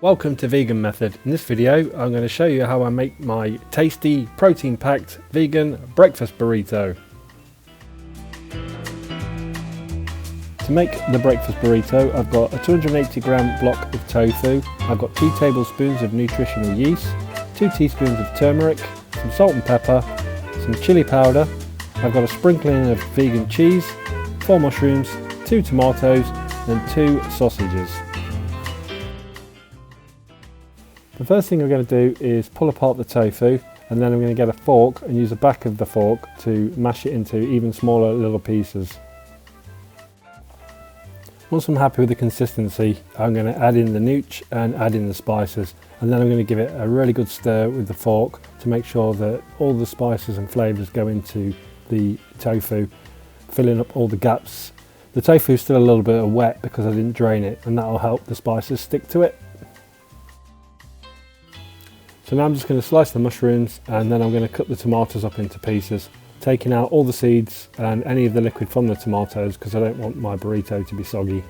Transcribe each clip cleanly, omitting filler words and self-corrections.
Welcome to Vegan Method. In this video I'm going to show you how I make my tasty protein packed vegan breakfast burrito. To make the breakfast burrito I've got a 280 gram block of tofu, I've got 2 tablespoons of nutritional yeast, 2 teaspoons of turmeric, some salt and pepper, some chili powder, I've got a sprinkling of vegan cheese, 4 mushrooms, 2 tomatoes and 2 sausages. The first thing I'm going to do is pull apart the tofu, and then I'm going to get a fork and use the back of the fork to mash it into even smaller little pieces. Once I'm happy with the consistency, I'm going to add in the nooch and add in the spices, and then I'm going to give it a really good stir with the fork to make sure that all the spices and flavours go into the tofu, filling up all the gaps. The tofu is still a little bit wet because I didn't drain it, and that will help the spices stick to it. So now I'm just going to slice the mushrooms, and then I'm going to cut the tomatoes up into pieces, taking out all the seeds and any of the liquid from the tomatoes because I don't want my burrito to be soggy.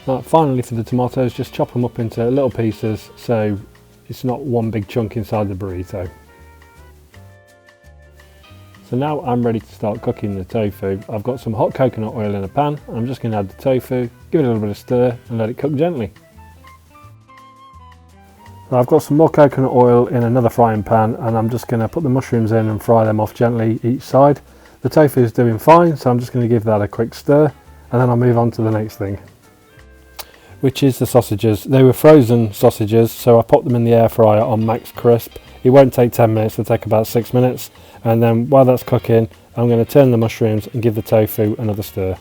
Right, finally for the tomatoes, just chop them up into little pieces so it's not one big chunk inside the burrito. So now I'm ready to start cooking the tofu. I've got some hot coconut oil in a pan. I'm just going to add the tofu, give it a little bit of stir and let it cook gently. I've got some more coconut oil in another frying pan, and I'm just going to put the mushrooms in and fry them off gently each side. The tofu is doing fine, so I'm just going to give that a quick stir, and then I'll move on to the next thing, which is the sausages. They were frozen sausages, so I popped them in the air fryer on max crisp. It won't take 10 minutes, it'll take about 6 minutes, and then while that's cooking I'm going to turn the mushrooms and give the tofu another stir.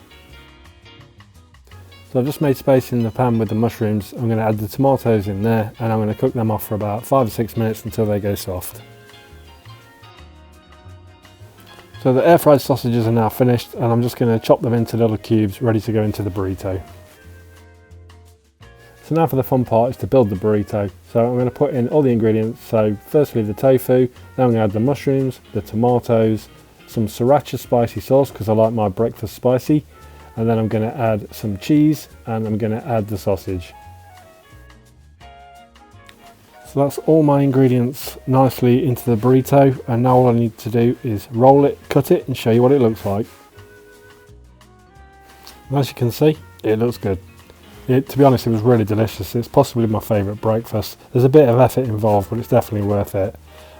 So I've just made space in the pan with the mushrooms. I'm going to add the tomatoes in there, and I'm going to cook them off for about 5 or 6 minutes until they go soft. So the air fried sausages are now finished, and I'm just going to chop them into little cubes ready to go into the burrito. So now for the fun part is to build the burrito. So I'm going to put in all the ingredients. So firstly the tofu, then I'm going to add the mushrooms, the tomatoes, some sriracha spicy sauce because I like my breakfast spicy, and then I'm going to add some cheese and I'm going to add the sausage. So that's all my ingredients nicely into the burrito, and now all I need to do is roll it, cut it and show you what it looks like. And as you can see, it looks good. To be honest, it was really delicious. It's possibly my favourite breakfast. There's a bit of effort involved, but it's definitely worth it.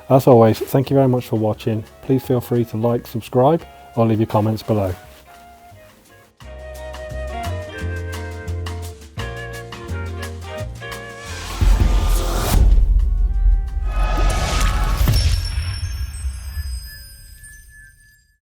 As always, thank you very much for watching. Please feel free to like, subscribe or leave your comments below.